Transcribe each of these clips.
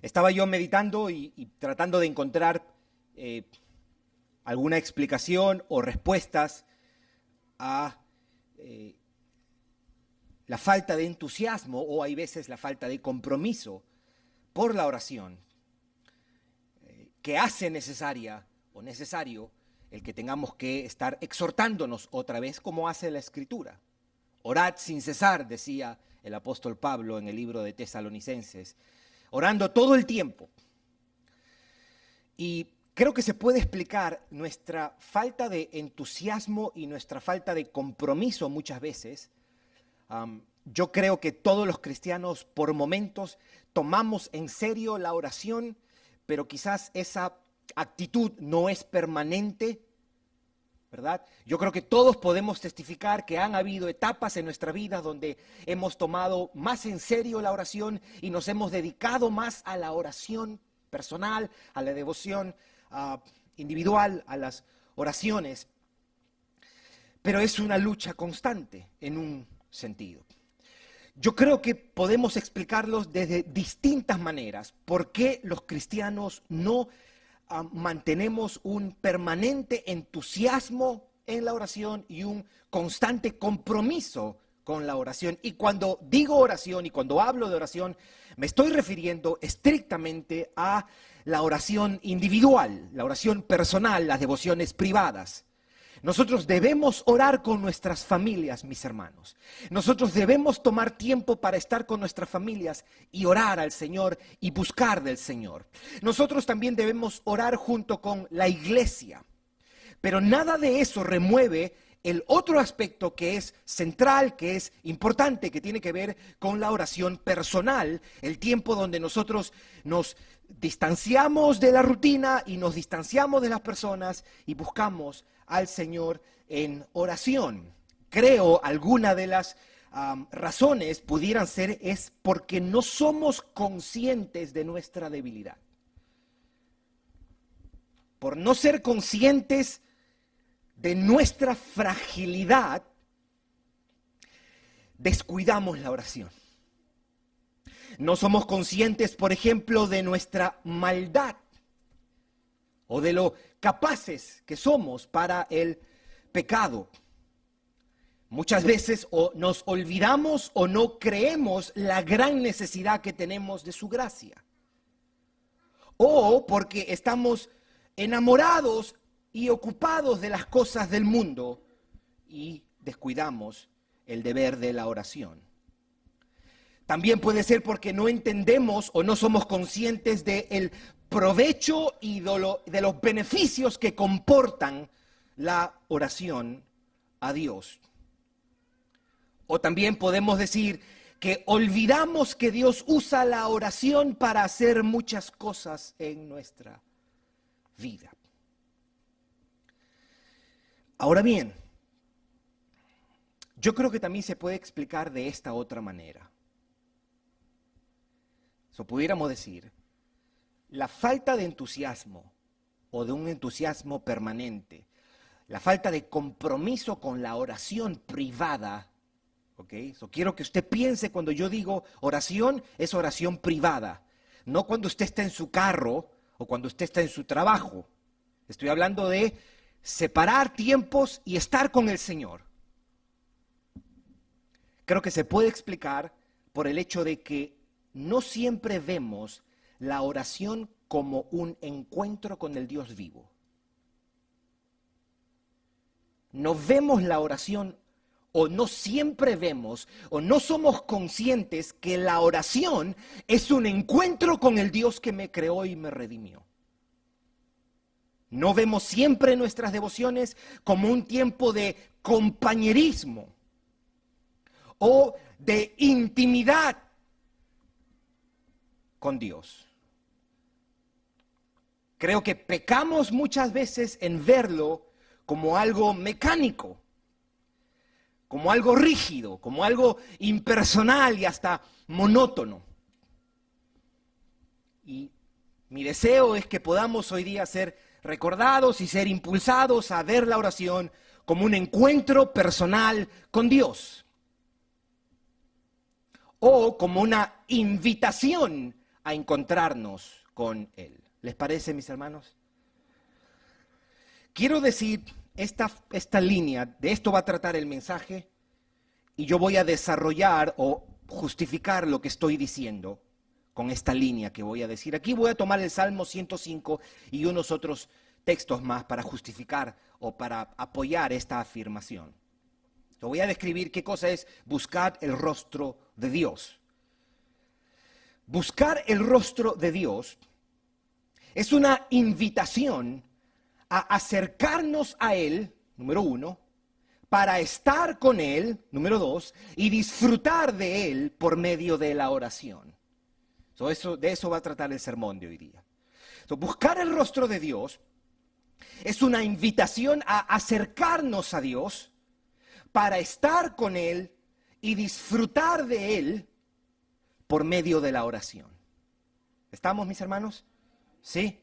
Estaba yo meditando y tratando de encontrar alguna explicación o respuestas a la falta de entusiasmo o hay veces la falta de compromiso por la oración que hace necesaria o necesario el que tengamos que estar exhortándonos otra vez como hace la Escritura. Orad sin cesar, decía el apóstol Pablo en el libro de Tesalonicenses, orando todo el tiempo. Y creo que se puede explicar nuestra falta de entusiasmo y nuestra falta de compromiso muchas veces. Yo creo que todos los cristianos por momentos tomamos en serio la oración, pero quizás esa actitud no es permanente, ¿verdad? Yo creo que todos podemos testificar que han habido etapas en nuestra vida donde hemos tomado más en serio la oración y nos hemos dedicado más a la oración personal, a la devoción individual, a las oraciones. Pero es una lucha constante en un sentido. Yo creo que podemos explicarlos desde distintas maneras. ¿Por qué los cristianos no mantenemos un permanente entusiasmo en la oración y un constante compromiso con la oración? Y cuando digo oración y cuando hablo de oración, me estoy refiriendo estrictamente a la oración individual, la oración personal, las devociones privadas. Nosotros debemos orar con nuestras familias, mis hermanos. Nosotros debemos tomar tiempo para estar con nuestras familias y orar al Señor y buscar del Señor. Nosotros también debemos orar junto con la iglesia. Pero nada de eso remueve el otro aspecto que es central, que es importante, que tiene que ver con la oración personal, el tiempo donde nosotros nos distanciamos de la rutina y nos distanciamos de las personas y buscamos al Señor en oración. Creo alguna de las razones pudieran ser es porque no somos conscientes de nuestra debilidad. Por no ser conscientes de nuestra fragilidad, descuidamos la oración. No somos conscientes, por ejemplo, de nuestra maldad o de lo capaces que somos para el pecado. Muchas veces o nos olvidamos o no creemos la gran necesidad que tenemos de su gracia. O porque estamos enamorados y ocupados de las cosas del mundo y descuidamos el deber de la oración. También puede ser porque no entendemos o no somos conscientes del provecho y de los beneficios que comportan la oración a Dios. O también podemos decir que olvidamos que Dios usa la oración para hacer muchas cosas en nuestra vida. Ahora bien, yo creo que también se puede explicar de esta otra manera. Pudiéramos decir, la falta de entusiasmo o de un entusiasmo permanente, la falta de compromiso con la oración privada, ¿ok? Quiero que usted piense cuando yo digo oración, es oración privada, no cuando usted está en su carro o cuando usted está en su trabajo. Estoy hablando de separar tiempos y estar con el Señor. Creo que se puede explicar por el hecho de que no siempre vemos la oración como un encuentro con el Dios vivo. No vemos la oración o no siempre vemos o no somos conscientes que la oración es un encuentro con el Dios que me creó y me redimió. No vemos siempre nuestras devociones como un tiempo de compañerismo o de intimidad con Dios. Creo que pecamos muchas veces en verlo como algo mecánico, como algo rígido, como algo impersonal y hasta monótono. Y mi deseo es que podamos hoy día ser recordados y ser impulsados a ver la oración como un encuentro personal con Dios o como una invitación a encontrarnos con Él. ¿Les parece, mis hermanos? Quiero decir esta línea, de esto va a tratar el mensaje, y yo voy a desarrollar o justificar lo que estoy diciendo con esta línea que voy a decir. Aquí voy a tomar el Salmo 105 y unos otros textos más para justificar o para apoyar esta afirmación. Lo voy a describir qué cosa es buscar el rostro de Dios. Buscar el rostro de Dios es una invitación a acercarnos a Él, número uno, para estar con Él, número dos, y disfrutar de Él por medio de la oración. De eso va a tratar el sermón de hoy día. Buscar el rostro de Dios es una invitación a acercarnos a Dios para estar con Él y disfrutar de Él por medio de la oración. ¿Estamos, mis hermanos? ¿Sí?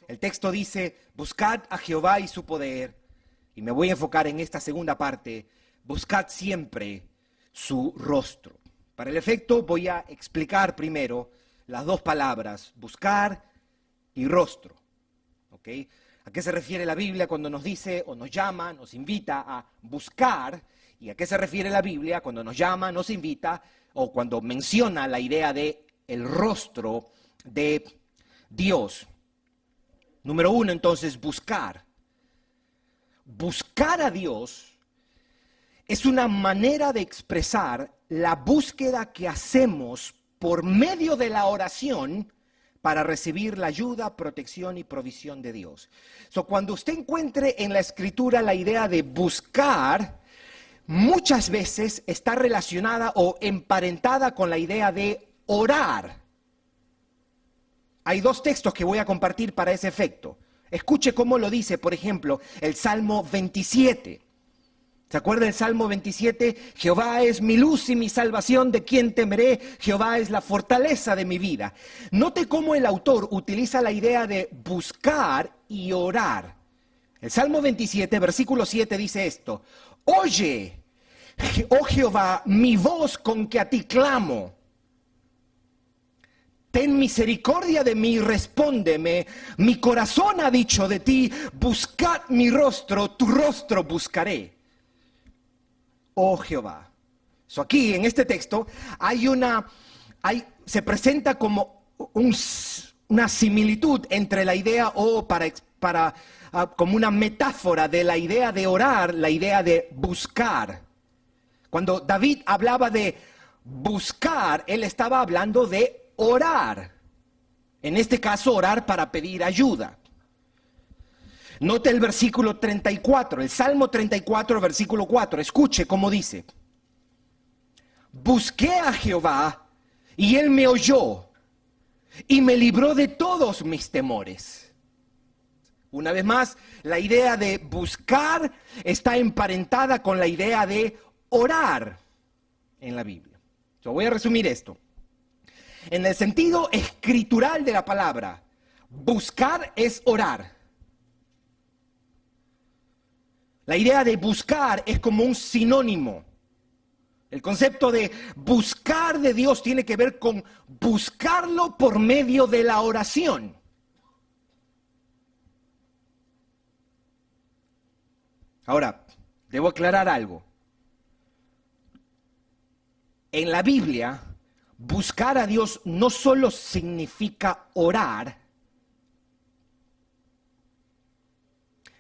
El texto dice, buscad a Jehová y su poder, y me voy a enfocar en esta segunda parte, buscad siempre su rostro. Para el efecto voy a explicar primero las dos palabras, buscar y rostro. ¿Ok? ¿A qué se refiere la Biblia cuando nos dice o nos llama, nos invita a buscar? ¿Y a qué se refiere la Biblia cuando nos llama, nos invita o cuando menciona la idea de el rostro de Dios? Número uno, entonces, buscar. Buscar a Dios es una manera de expresar la búsqueda que hacemos por medio de la oración para recibir la ayuda, protección y provisión de Dios. Cuando usted encuentre en la Escritura la idea de buscar, muchas veces está relacionada o emparentada con la idea de orar. Hay dos textos que voy a compartir para ese efecto. Escuche cómo lo dice, por ejemplo, el Salmo 27. ¿Se acuerda del Salmo 27? Jehová es mi luz y mi salvación, ¿de quién temeré? Jehová es la fortaleza de mi vida. Note cómo el autor utiliza la idea de buscar y orar. El Salmo 27, versículo 7 dice esto: Oye, oh Jehová, mi voz con que a ti clamo. Ten misericordia de mí, respóndeme. Mi corazón ha dicho de ti, buscad mi rostro, tu rostro buscaré. Oh Jehová. Aquí en este texto se presenta como una similitud entre la idea como una metáfora de la idea de orar, la idea de buscar. Cuando David hablaba de buscar, él estaba hablando de orar. En este caso, orar para pedir ayuda. Note el versículo 34, el Salmo 34, versículo 4. Escuche cómo dice: Busqué a Jehová y Él me oyó y me libró de todos mis temores. Una vez más, la idea de buscar está emparentada con la idea de orar en la Biblia. Voy a resumir esto. En el sentido escritural de la palabra, buscar es orar. La idea de buscar es como un sinónimo. El concepto de buscar de Dios tiene que ver con buscarlo por medio de la oración. Ahora, debo aclarar algo. En la Biblia, buscar a Dios no solo significa orar,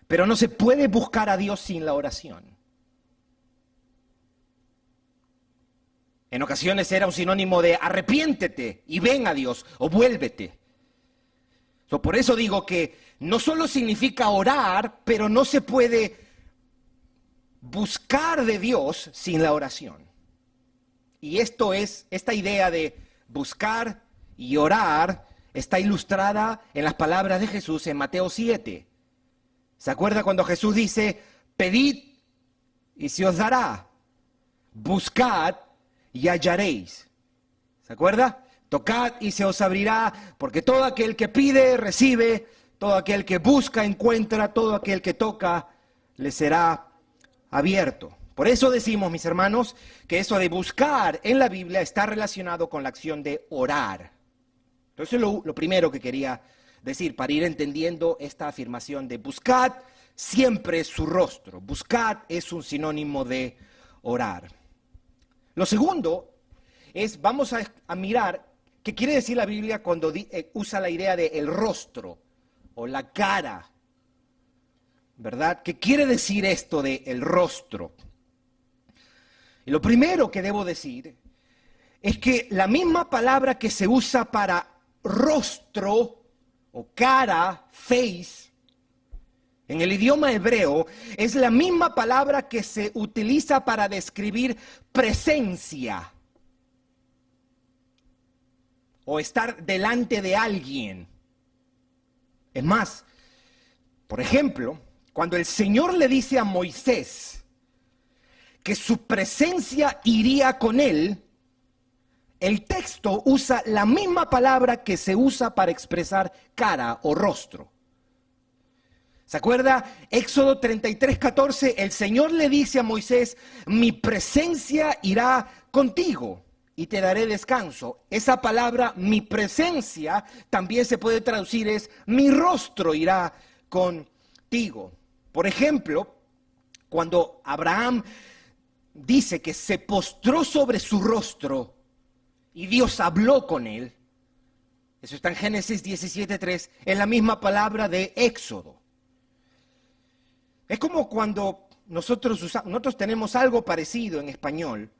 pero no se puede buscar a Dios sin la oración. En ocasiones era un sinónimo de arrepiéntete y ven a Dios o vuélvete. Por eso digo que no solo significa orar, pero no se puede buscar de Dios sin la oración. Y esta idea de buscar y orar está ilustrada en las palabras de Jesús en Mateo 7. ¿Se acuerda cuando Jesús dice, pedid y se os dará, buscad y hallaréis? ¿Se acuerda? Tocad y se os abrirá, porque todo aquel que pide, recibe, todo aquel que busca, encuentra, todo aquel que toca, le será abierto. Por eso decimos, mis hermanos, que eso de buscar en la Biblia está relacionado con la acción de orar. Entonces lo primero que quería decir para ir entendiendo esta afirmación de buscad siempre su rostro. Buscad es un sinónimo de orar. Lo segundo es, vamos a mirar qué quiere decir la Biblia cuando usa la idea de el rostro o la cara, ¿verdad? ¿Qué quiere decir esto de el rostro? Y lo primero que debo decir es que la misma palabra que se usa para rostro o cara, face, en el idioma hebreo, es la misma palabra que se utiliza para describir presencia o estar delante de alguien. Es más, por ejemplo, cuando el Señor le dice a Moisés que su presencia iría con él, el texto usa la misma palabra que se usa para expresar cara o rostro. ¿Se acuerda? Éxodo 33:14, el Señor le dice a Moisés, mi presencia irá contigo y te daré descanso. Esa palabra, mi presencia, también se puede traducir es, mi rostro irá contigo. Por ejemplo, cuando Abraham dice que se postró sobre su rostro y Dios habló con él, eso está en Génesis 17:3, es la misma palabra de Éxodo. Es como cuando nosotros tenemos algo parecido en español,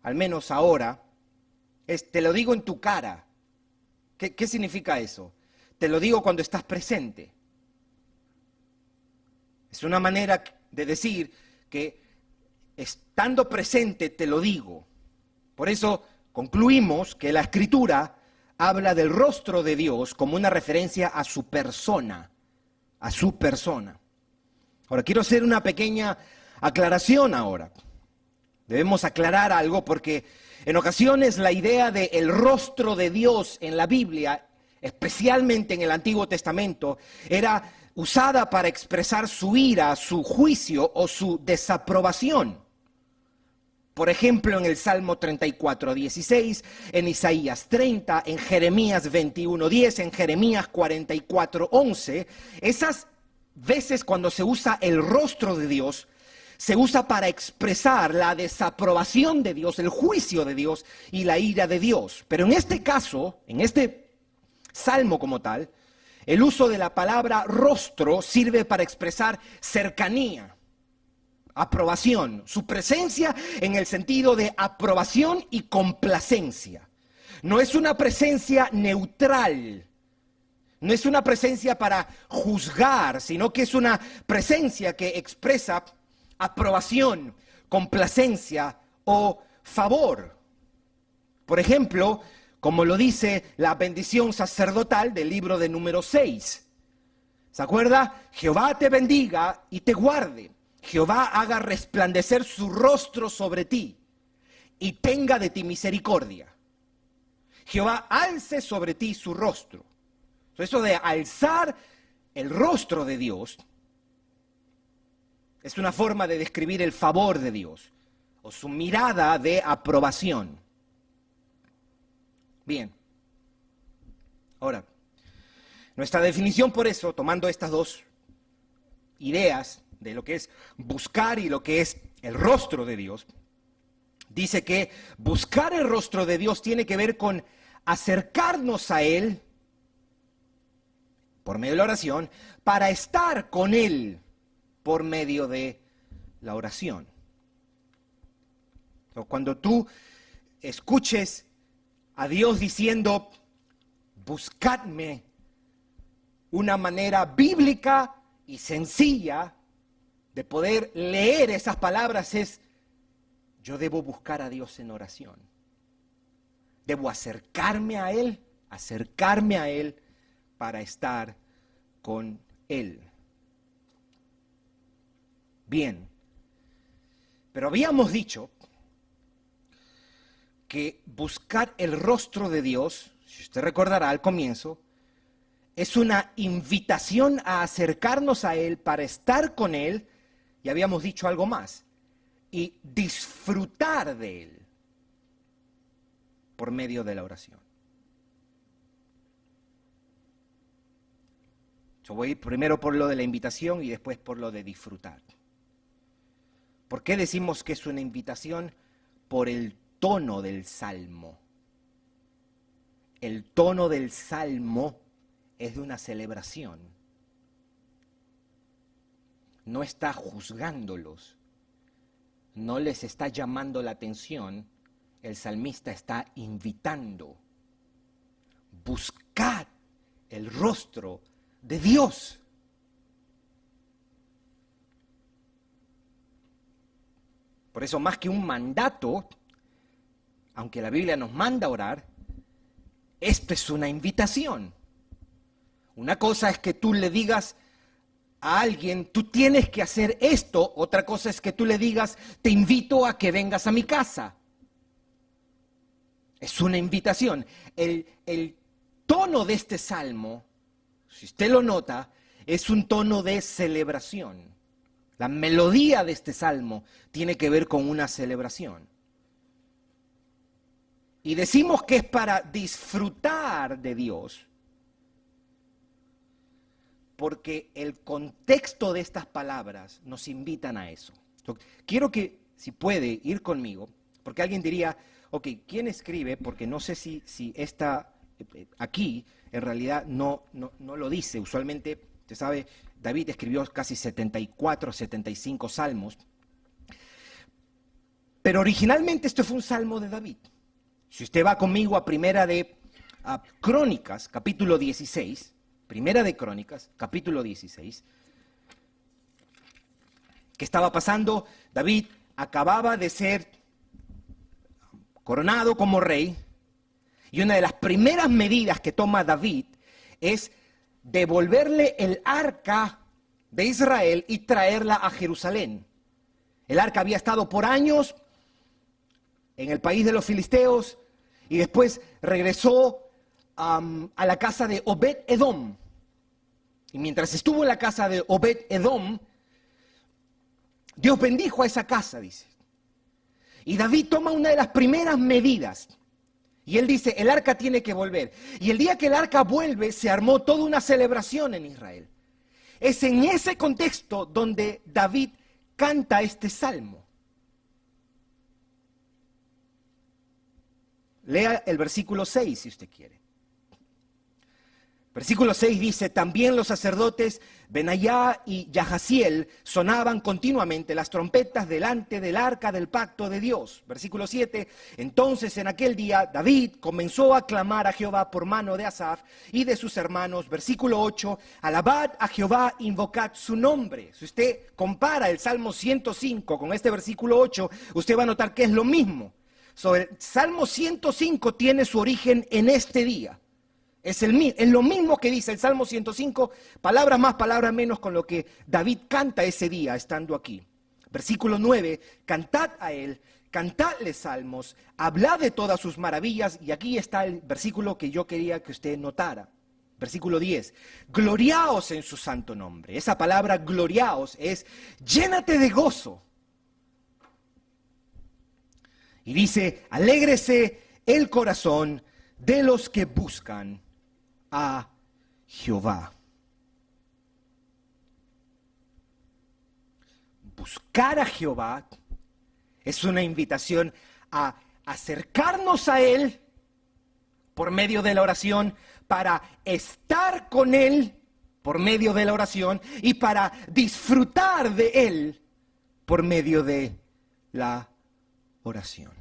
al menos ahora, es te lo digo en tu cara. ¿Qué significa eso? Te lo digo cuando estás presente. Es una manera de decir que estando presente te lo digo. Por eso concluimos que la Escritura habla del rostro de Dios como una referencia a su persona, a su persona. Ahora, quiero hacer una pequeña aclaración ahora. Debemos aclarar algo porque en ocasiones la idea de el rostro de Dios en la Biblia, especialmente en el Antiguo Testamento, era usada para expresar su ira, su juicio o su desaprobación. Por ejemplo, en el Salmo 34:16, en Isaías 30, en Jeremías 21:10, en Jeremías 44:11, esas veces cuando se usa el rostro de Dios, se usa para expresar la desaprobación de Dios, el juicio de Dios y la ira de Dios. Pero en este caso, en este salmo como tal, el uso de la palabra rostro sirve para expresar cercanía, aprobación, su presencia en el sentido de aprobación y complacencia. No es una presencia neutral. No es una presencia para juzgar, sino que es una presencia que expresa aprobación, complacencia o favor. Por ejemplo, como lo dice la bendición sacerdotal del libro de Números 6. ¿Se acuerda? Jehová te bendiga y te guarde. Jehová haga resplandecer su rostro sobre ti y tenga de ti misericordia. Jehová alce sobre ti su rostro. Eso de alzar el rostro de Dios es una forma de describir el favor de Dios o su mirada de aprobación. Bien. Ahora, nuestra definición por eso, tomando estas dos ideas de lo que es buscar y lo que es el rostro de Dios, dice que buscar el rostro de Dios tiene que ver con acercarnos a Él por medio de la oración, para estar con Él por medio de la oración. Cuando tú escuches a Dios diciendo, buscadme, una manera bíblica y sencilla de poder leer esas palabras es, yo debo buscar a Dios en oración. Debo acercarme a Él para estar con Él. Bien, pero habíamos dicho que buscar el rostro de Dios, si usted recordará al comienzo, es una invitación a acercarnos a Él para estar con Él, y habíamos dicho algo más, y disfrutar de Él por medio de la oración. Yo voy primero por lo de la invitación y después por lo de disfrutar. ¿Por qué decimos que es una invitación? Por el tono del salmo. El tono del salmo es de una celebración. No está juzgándolos, no les está llamando la atención, el salmista está invitando. Buscad el rostro de Dios. Por eso, más que un mandato, aunque la Biblia nos manda a orar, esto es una invitación. Una cosa es que tú le digas a alguien, tú tienes que hacer esto. Otra cosa es que tú le digas, te invito a que vengas a mi casa. Es una invitación. El tono de este salmo, si usted lo nota, es un tono de celebración. La melodía de este salmo tiene que ver con una celebración. Y decimos que es para disfrutar de Dios, porque el contexto de estas palabras nos invitan a eso. Quiero que, si puede, ir conmigo, porque alguien diría, ok, ¿quién escribe? Porque no sé si esta aquí en realidad no lo dice. Usualmente, usted sabe, David escribió casi 74, 75 salmos, pero originalmente esto fue un salmo de David. Si usted va conmigo a Crónicas, capítulo 16, Primera de Crónicas, capítulo 16, ¿qué estaba pasando? David acababa de ser coronado como rey, y una de las primeras medidas que toma David es devolverle el arca de Israel y traerla a Jerusalén. El arca había estado por años en el país de los filisteos y después regresó a la casa de Obed-Edom. Y mientras estuvo en la casa de Obed-Edom, Dios bendijo a esa casa, dice. Y David toma una de las primeras medidas. Y él dice, el arca tiene que volver. Y el día que el arca vuelve, se armó toda una celebración en Israel. Es en ese contexto donde David canta este salmo. Lea el versículo 6 si usted quiere. Versículo 6 dice, también los sacerdotes Benayá y Yahaziel sonaban continuamente las trompetas delante del arca del pacto de Dios. Versículo 7, entonces en aquel día David comenzó a clamar a Jehová por mano de Asaf y de sus hermanos. Versículo 8, alabad a Jehová, invocad su nombre. Si usted compara el Salmo 105 con este versículo 8, usted va a notar que es lo mismo. El Salmo 105 tiene su origen en este día. Es lo mismo que dice el Salmo 105, palabras más, palabras menos, con lo que David canta ese día estando aquí. Versículo 9, cantad a él, cantadle salmos, hablad de todas sus maravillas. Y aquí está el versículo que yo quería que usted notara. Versículo 10, gloriaos en su santo nombre. Esa palabra gloriaos es llénate de gozo. Y dice, alégrese el corazón de los que buscan a Jehová. Buscar a Jehová es una invitación a acercarnos a Él por medio de la oración, para estar con Él por medio de la oración y para disfrutar de Él por medio de la oración.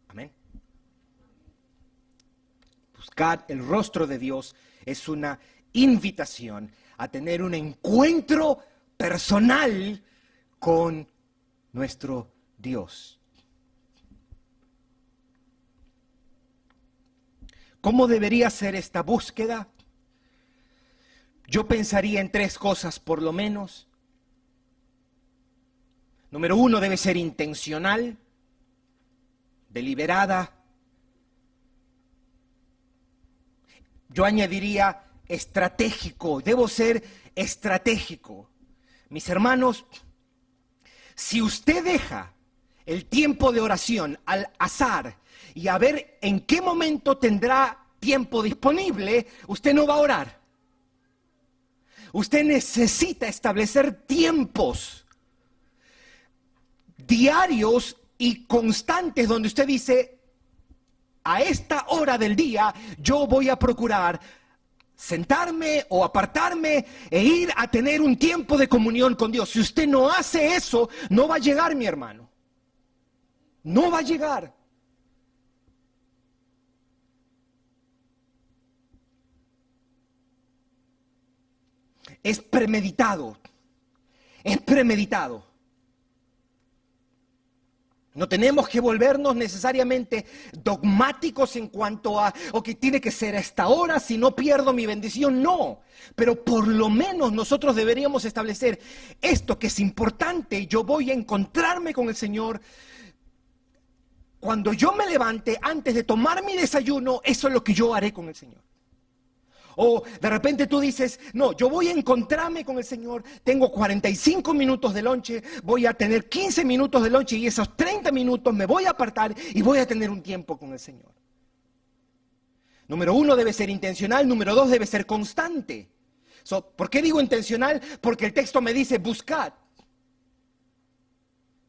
Amén. Buscar el rostro de Dios es una invitación a tener un encuentro personal con nuestro Dios. ¿Cómo debería ser esta búsqueda? Yo pensaría en 3 cosas por lo menos. Número 1, debe ser intencional, deliberada. Yo añadiría estratégico, debo ser estratégico. Mis hermanos, si usted deja el tiempo de oración al azar y a ver en qué momento tendrá tiempo disponible, usted no va a orar. Usted necesita establecer tiempos diarios y constantes donde usted dice, a esta hora del día yo voy a procurar sentarme o apartarme e ir a tener un tiempo de comunión con Dios. Si usted no hace eso, no va a llegar, mi hermano. No va a llegar. Es premeditado. Es premeditado. No tenemos que volvernos necesariamente dogmáticos en cuanto a, o que tiene que ser a esta hora, si no pierdo mi bendición, no. Pero por lo menos nosotros deberíamos establecer esto que es importante. Yo voy a encontrarme con el Señor. Cuando yo me levante, antes de tomar mi desayuno, eso es lo que yo haré con el Señor. O de repente tú dices, no, yo voy a encontrarme con el Señor, tengo 45 minutos de lonche, voy a tener 15 minutos de lonche y esos 30 minutos me voy a apartar y voy a tener un tiempo con el Señor. Número 1 debe ser intencional, número 2 debe ser constante. ¿Por qué digo intencional? Porque el texto me dice buscad.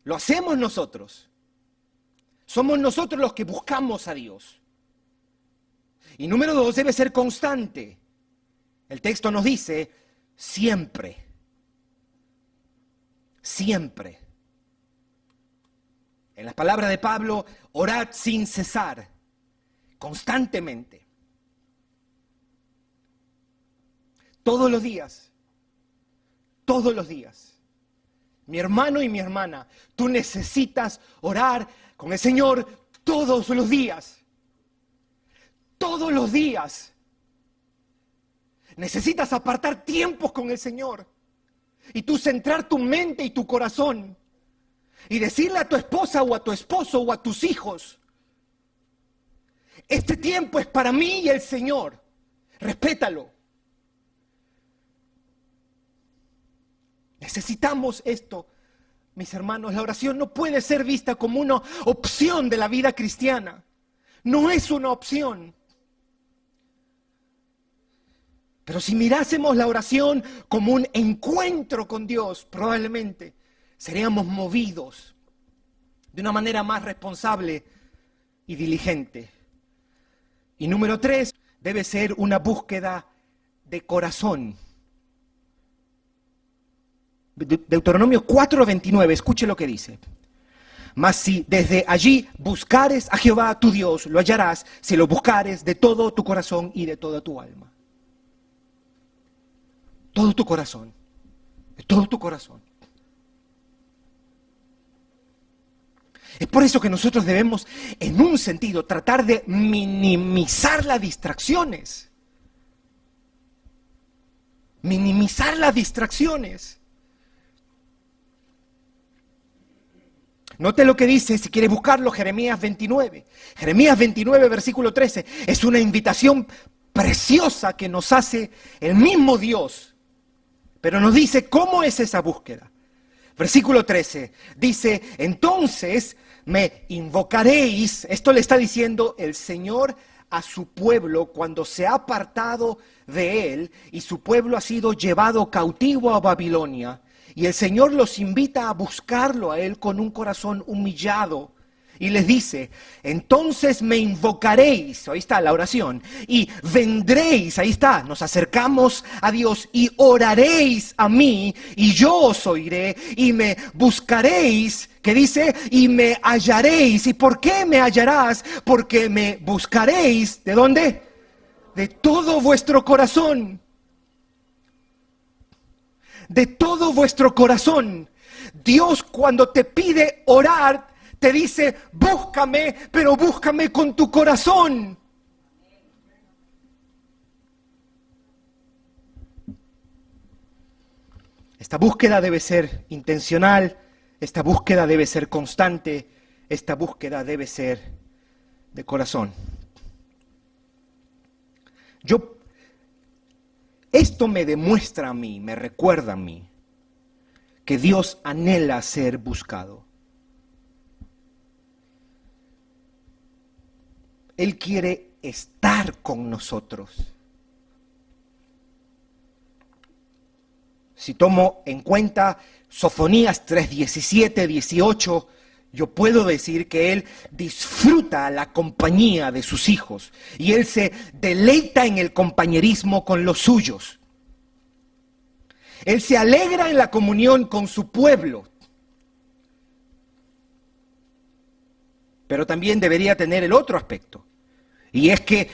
Lo hacemos nosotros. Somos nosotros los que buscamos a Dios. Y número 2, debe ser constante. El texto nos dice, siempre. Siempre. En las palabras de Pablo, orad sin cesar. Constantemente. Todos los días. Todos los días. Mi hermano y mi hermana, tú necesitas orar con el Señor todos los días. Todos los días. Necesitas apartar tiempos con el Señor. Y tú centrar tu mente y tu corazón. Y decirle a tu esposa o a tu esposo o a tus hijos, este tiempo es para mí y el Señor. Respétalo. Necesitamos esto, mis hermanos. La oración no puede ser vista como una opción de la vida cristiana. No es una opción. Pero si mirásemos la oración como un encuentro con Dios, probablemente seríamos movidos de una manera más responsable y diligente. Y número 3, debe ser una búsqueda de corazón. Deuteronomio 4:29, escuche lo que dice. Mas si desde allí buscares a Jehová tu Dios, lo hallarás si lo buscares de todo tu corazón y de toda tu alma. Todo tu corazón, de todo tu corazón. Es por eso que nosotros debemos, en un sentido, tratar de minimizar las distracciones. Minimizar las distracciones. Note lo que dice, si quiere buscarlo, Jeremías 29. Jeremías 29, versículo 13. Es una invitación preciosa que nos hace el mismo Dios. Pero nos dice cómo es esa búsqueda. Versículo 13 dice, entonces me invocaréis. Esto le está diciendo el Señor a su pueblo cuando se ha apartado de él y su pueblo ha sido llevado cautivo a Babilonia. Y el Señor los invita a buscarlo a él con un corazón humillado. Y les dice, entonces me invocaréis, ahí está la oración, y vendréis, ahí está, nos acercamos a Dios, y oraréis a mí, y yo os oiré, y me buscaréis, que dice, y me hallaréis. ¿Y por qué me hallarás? Porque me buscaréis, ¿de dónde? De todo vuestro corazón. De todo vuestro corazón. Dios cuando te pide orar, te dice, búscame, pero búscame con tu corazón. Esta búsqueda debe ser intencional, esta búsqueda debe ser constante, esta búsqueda debe ser de corazón. Esto me demuestra a mí, me recuerda a mí, que Dios anhela ser buscado. Él quiere estar con nosotros. Si tomo en cuenta Sofonías 3, 17, 18, yo puedo decir que Él disfruta la compañía de sus hijos y Él se deleita en el compañerismo con los suyos. Él se alegra en la comunión con su pueblo. Pero también debería tener el otro aspecto. Y es que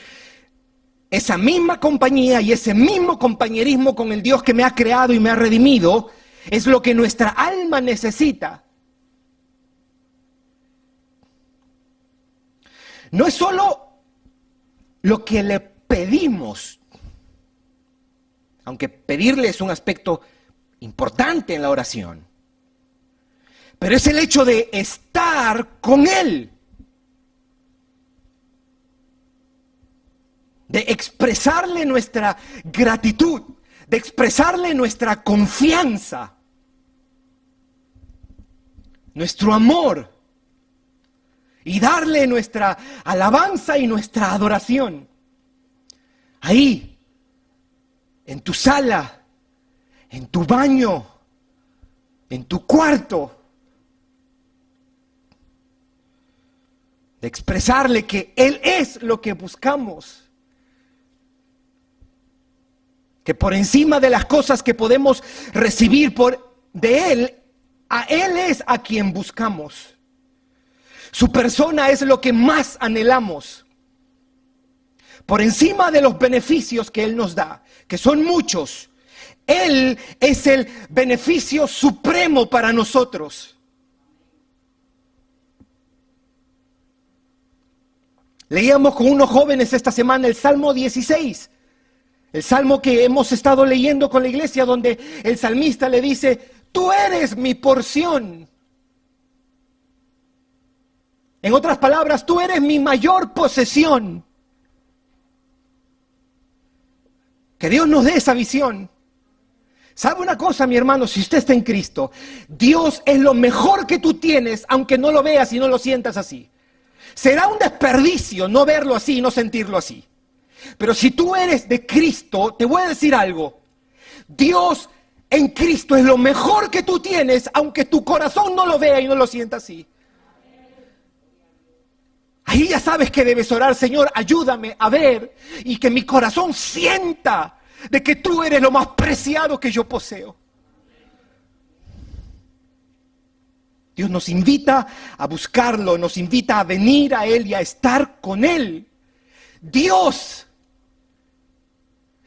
esa misma compañía y ese mismo compañerismo con el Dios que me ha creado y me ha redimido es lo que nuestra alma necesita. No es solo lo que le pedimos, aunque pedirle es un aspecto importante en la oración, pero es el hecho de estar con Él, de expresarle nuestra gratitud, de expresarle nuestra confianza, nuestro amor, y darle nuestra alabanza y nuestra adoración. Ahí, en tu sala, en tu baño, en tu cuarto, de expresarle que Él es lo que buscamos. Que por encima de las cosas que podemos recibir de Él, a Él es a quien buscamos. Su persona es lo que más anhelamos. Por encima de los beneficios que Él nos da, que son muchos, Él es el beneficio supremo para nosotros. Leíamos con unos jóvenes esta semana el Salmo 16. El salmo que hemos estado leyendo con la iglesia, donde el salmista le dice: tú eres mi porción. En otras palabras, tú eres mi mayor posesión. Que Dios nos dé esa visión. ¿Sabe una cosa, mi hermano? Si usted está en Cristo, Dios es lo mejor que tú tienes, aunque no lo veas y no lo sientas así. Será un desperdicio no verlo así y no sentirlo así. Pero si tú eres de Cristo, te voy a decir algo. Dios en Cristo es lo mejor que tú tienes, aunque tu corazón no lo vea y no lo sienta así. Ahí ya sabes que debes orar: Señor, ayúdame a ver y que mi corazón sienta de que tú eres lo más preciado que yo poseo. Dios nos invita a buscarlo, nos invita a venir a Él y a estar con Él. Dios,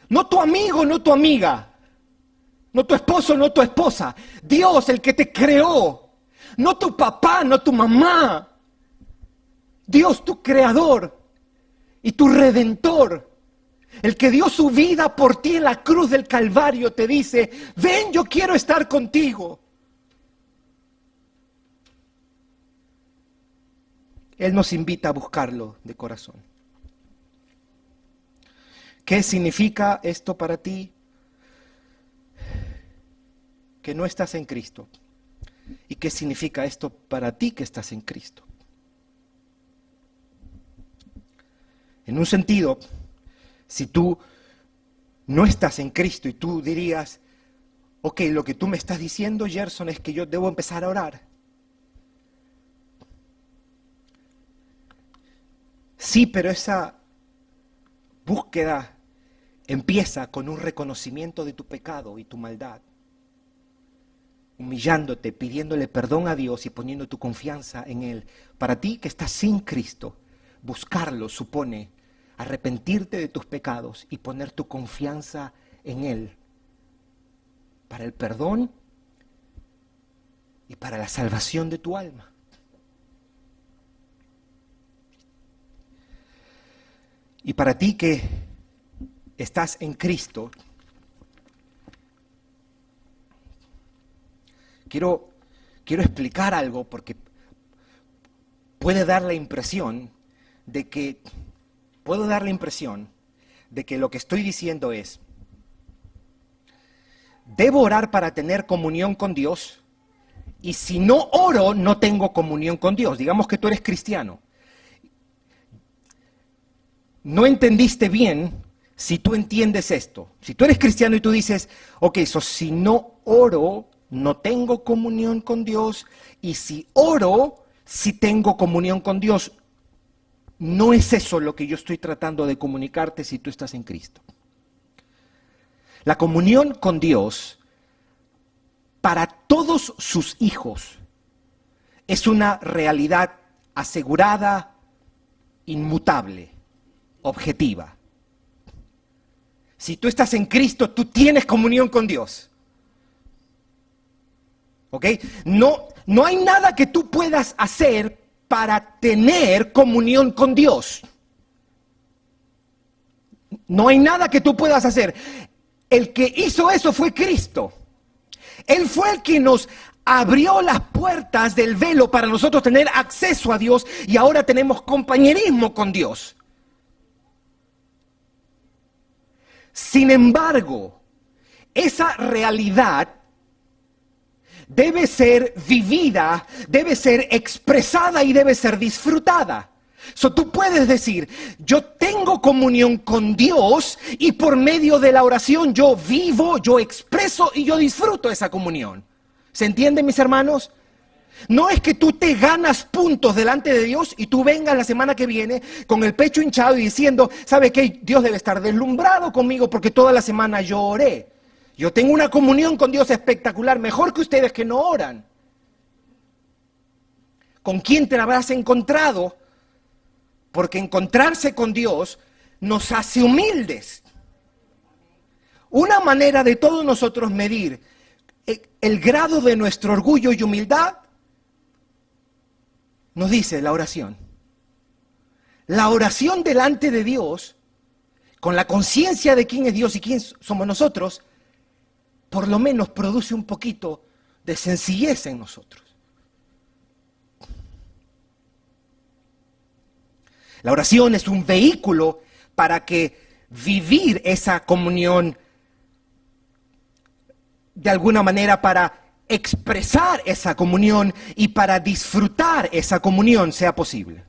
no tu amigo, no tu amiga, no tu esposo, no tu esposa. Dios, el que te creó, no tu papá, no tu mamá. Dios, tu creador y tu redentor, el que dio su vida por ti en la cruz del Calvario, te dice: ven, yo quiero estar contigo. Él nos invita a buscarlo de corazón. ¿Qué significa esto para ti? Que no estás en Cristo. ¿Y qué significa esto para ti que estás en Cristo? En un sentido, si tú no estás en Cristo y tú dirías: ok, lo que tú me estás diciendo, Gerson, es que yo debo empezar a orar. Sí, pero esa búsqueda empieza con un reconocimiento de tu pecado y tu maldad, humillándote, pidiéndole perdón a Dios y poniendo tu confianza en Él. Para ti que estás sin Cristo, buscarlo supone arrepentirte de tus pecados y poner tu confianza en Él para el perdón y para la salvación de tu alma. Y para ti que estás en Cristo, quiero explicar algo, porque puedo dar la impresión de que lo que estoy diciendo es: debo orar para tener comunión con Dios, y si no oro, no tengo comunión con Dios. Digamos que tú eres cristiano. no entendiste bien si tú entiendes esto. Si tú eres cristiano y tú dices, ok, si no oro, no tengo comunión con Dios, y si oro, sí tengo comunión con Dios. No es eso lo que yo estoy tratando de comunicarte si tú estás en Cristo. La comunión con Dios para todos sus hijos es una realidad asegurada, inmutable, objetiva. Si tú estás en Cristo, tú tienes comunión con Dios. ¿Ok? No hay nada que tú puedas hacer para tener comunión con Dios. No hay nada que tú puedas hacer. El que hizo eso fue Cristo. Él fue el que nos abrió las puertas del velo para nosotros tener acceso a Dios y ahora tenemos compañerismo con Dios. Sin embargo, esa realidad debe ser vivida, debe ser expresada y debe ser disfrutada. Tú puedes decir, yo tengo comunión con Dios y por medio de la oración yo vivo, yo expreso y yo disfruto esa comunión. ¿Se entiende, mis hermanos? No es que tú te ganas puntos delante de Dios y tú vengas la semana que viene con el pecho hinchado y diciendo, ¿sabe qué? Dios debe estar deslumbrado conmigo porque toda la semana yo oré. Yo tengo una comunión con Dios espectacular, mejor que ustedes que no oran. ¿Con quién te habrás encontrado? Porque encontrarse con Dios nos hace humildes. Una manera de todos nosotros medir el grado de nuestro orgullo y humildad, nos dice la oración. La oración delante de Dios, con la conciencia de quién es Dios y quién somos nosotros, por lo menos produce un poquito de sencillez en nosotros. La oración es un vehículo para que vivir esa comunión, de alguna manera para expresar esa comunión y para disfrutar esa comunión sea posible.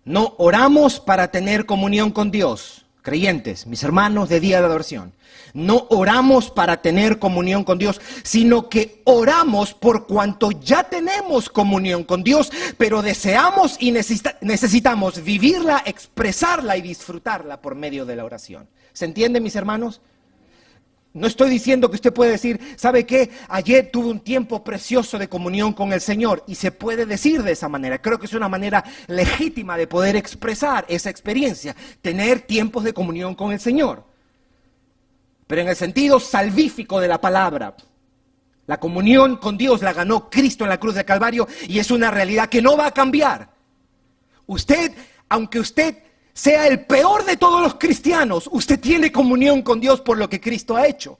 No oramos para tener comunión con Dios, creyentes, mis hermanos de día de adoración. No oramos para tener comunión con Dios, sino que oramos por cuanto ya tenemos comunión con Dios, pero deseamos y necesitamos vivirla, expresarla y disfrutarla por medio de la oración. ¿Se entiende, mis hermanos? No estoy diciendo que usted puede decir, ¿sabe qué? Ayer tuve un tiempo precioso de comunión con el Señor, y se puede decir de esa manera. Creo que es una manera legítima de poder expresar esa experiencia, tener tiempos de comunión con el Señor. Pero en el sentido salvífico de la palabra, la comunión con Dios la ganó Cristo en la cruz de Calvario y es una realidad que no va a cambiar. Usted, aunque usted sea el peor de todos los cristianos, usted tiene comunión con Dios por lo que Cristo ha hecho.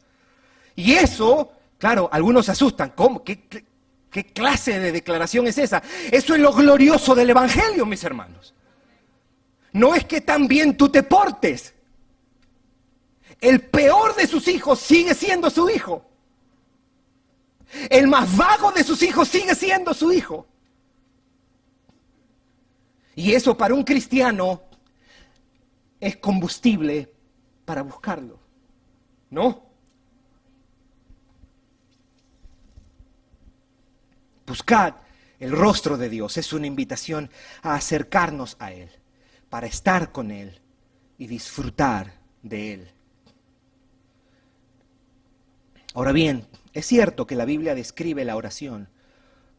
Y eso, claro, algunos se asustan. ¿Cómo? ¿Qué clase de declaración es esa? Eso es lo glorioso del Evangelio, mis hermanos. No es que tan bien tú te portes. El peor de sus hijos sigue siendo su hijo. El más vago de sus hijos sigue siendo su hijo. Y eso para un cristiano es combustible para buscarlo, ¿no? Buscad el rostro de Dios. Es una invitación a acercarnos a Él, para estar con Él y disfrutar de Él. Ahora bien, es cierto que la Biblia describe la oración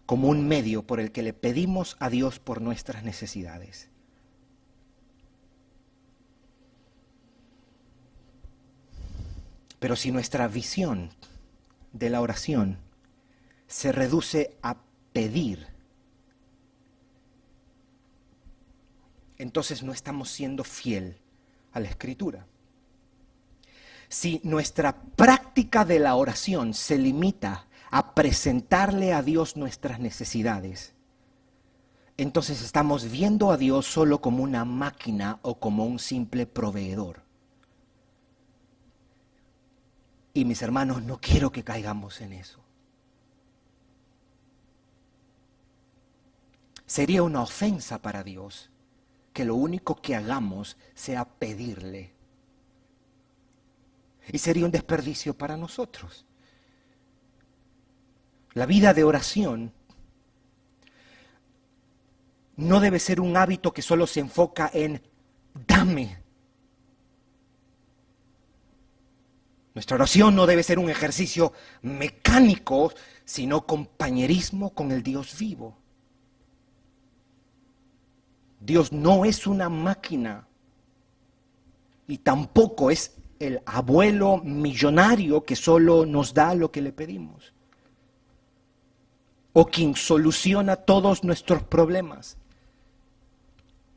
como un medio por el que le pedimos a Dios por nuestras necesidades. Pero si nuestra visión de la oración se reduce a pedir, entonces no estamos siendo fiel a la Escritura. Si nuestra práctica de la oración se limita a presentarle a Dios nuestras necesidades, entonces estamos viendo a Dios solo como una máquina o como un simple proveedor. Y mis hermanos, no quiero que caigamos en eso. Sería una ofensa para Dios que lo único que hagamos sea pedirle. Y sería un desperdicio para nosotros. La vida de oración no debe ser un hábito que solo se enfoca en dame. Nuestra oración no debe ser un ejercicio mecánico, sino compañerismo con el Dios vivo. Dios no es una máquina y tampoco es el abuelo millonario que solo nos da lo que le pedimos o quien soluciona todos nuestros problemas.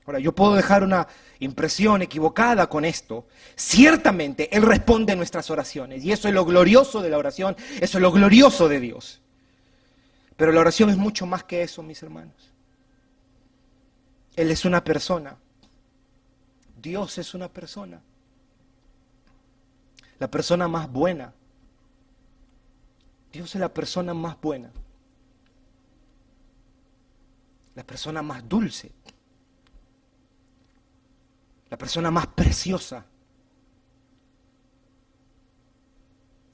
Ahora, yo puedo dejar una impresión equivocada con esto. Ciertamente, Él responde nuestras oraciones y eso es lo glorioso de la oración, eso es lo glorioso de Dios. Pero la oración es mucho más que eso, mis hermanos. Él es una persona. Dios es una persona. La persona más buena. Dios es la persona más buena. La persona más dulce. La persona más preciosa.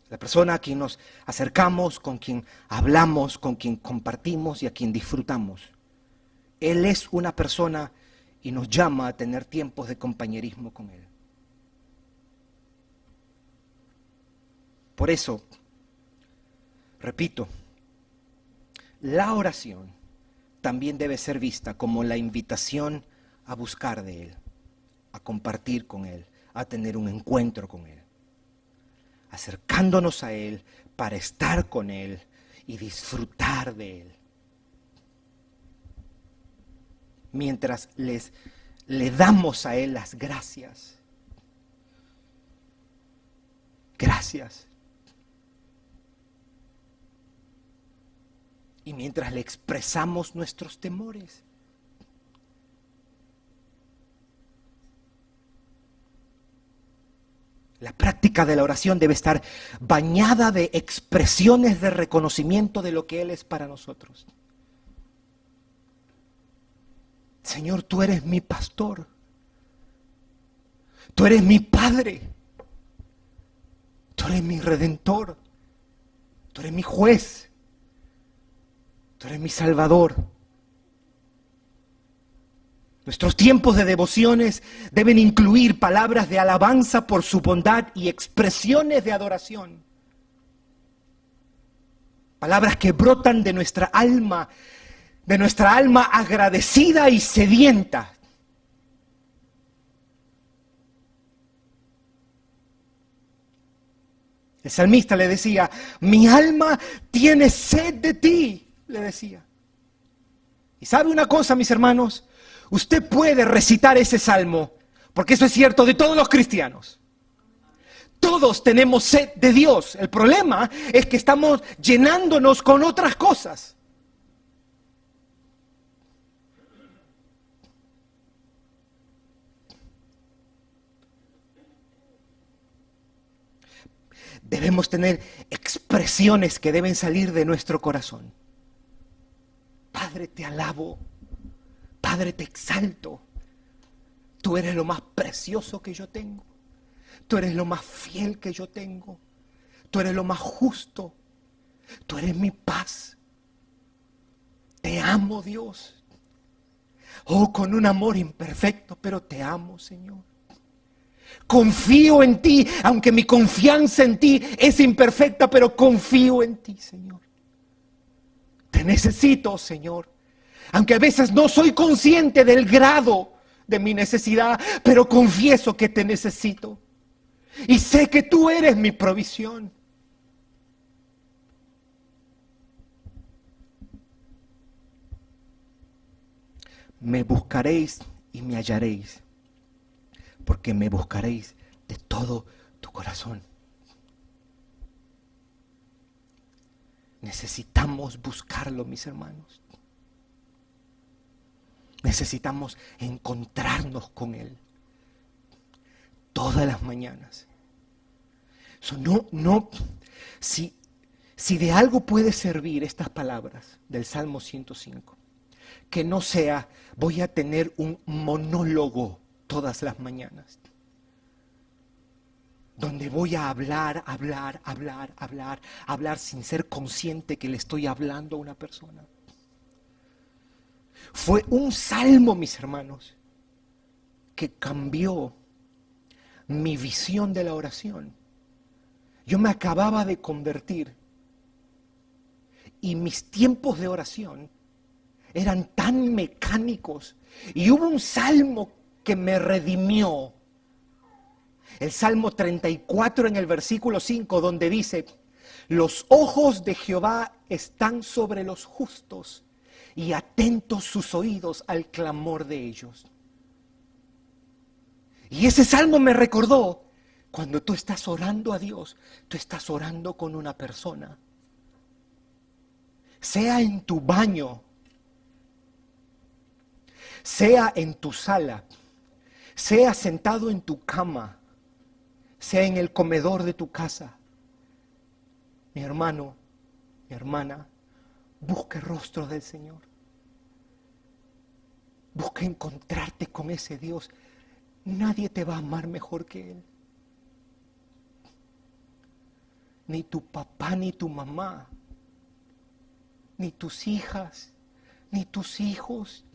La persona a quien nos acercamos, con quien hablamos, con quien compartimos y a quien disfrutamos. Él es una persona y nos llama a tener tiempos de compañerismo con Él. Por eso, repito, la oración también debe ser vista como la invitación a buscar de Él, a compartir con Él, a tener un encuentro con Él, acercándonos a Él para estar con Él y disfrutar de Él. Mientras le damos a Él las gracias. Gracias. Y mientras le expresamos nuestros temores. La práctica de la oración debe estar bañada de expresiones de reconocimiento de lo que Él es para nosotros. Señor, tú eres mi pastor. Tú eres mi Padre. Tú eres mi Redentor. Tú eres mi juez. Tú eres mi Salvador. Nuestros tiempos de devociones deben incluir palabras de alabanza por su bondad y expresiones de adoración. Palabras que brotan de nuestra alma agradecida y sedienta. El salmista le decía, mi alma tiene sed de ti, le decía. Y sabe una cosa, mis hermanos, usted puede recitar ese salmo, porque eso es cierto de todos los cristianos. Todos tenemos sed de Dios. El problema es que estamos llenándonos con otras cosas. Debemos tener expresiones que deben salir de nuestro corazón. Padre, te alabo. Padre, te exalto. Tú eres lo más precioso que yo tengo. Tú eres lo más fiel que yo tengo. Tú eres lo más justo. Tú eres mi paz. Te amo, Dios. Oh, con un amor imperfecto, pero te amo, Señor. Confío en ti, aunque mi confianza en ti es imperfecta, pero confío en ti, Señor. Te necesito, Señor. Aunque a veces no soy consciente del grado de mi necesidad, pero confieso que te necesito. Y sé que tú eres mi provisión. Me buscaréis y me hallaréis, porque me buscaréis de todo tu corazón. Necesitamos buscarlo, mis hermanos. Necesitamos encontrarnos con Él todas las mañanas. Si de algo puede servir estas palabras del Salmo 105, que no sea voy a tener un monólogo todas las mañanas, donde voy a hablar sin ser consciente que le estoy hablando a una persona. Fue un salmo, mis hermanos, que cambió mi visión de la oración. Yo me acababa de convertir y mis tiempos de oración eran tan mecánicos. Y hubo un salmo que me redimió. El Salmo 34 en el versículo 5, donde dice: los ojos de Jehová están sobre los justos y atentos sus oídos al clamor de ellos. Y ese salmo me recordó, cuando tú estás orando a Dios, tú estás orando con una persona. Sea en tu baño, sea en tu sala, sea sentado en tu cama, sea en el comedor de tu casa. Mi hermano, mi hermana, busca el rostro del Señor. Busca encontrarte con ese Dios. Nadie te va a amar mejor que Él. Ni tu papá, ni tu mamá, ni tus hijas, ni tus hijos.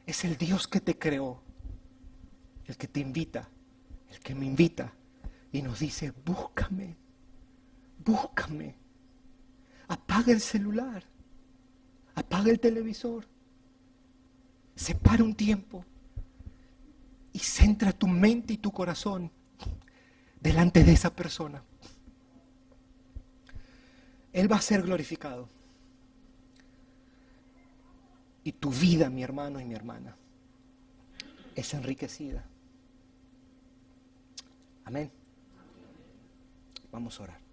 Es el Dios que te creó, el que te invita, el que me invita y nos dice: búscame, búscame. Apaga el celular, apaga el televisor, separa un tiempo y centra tu mente y tu corazón delante de esa persona. Él va a ser glorificado. Y tu vida, mi hermano y mi hermana, es enriquecida. Amén. Vamos a orar.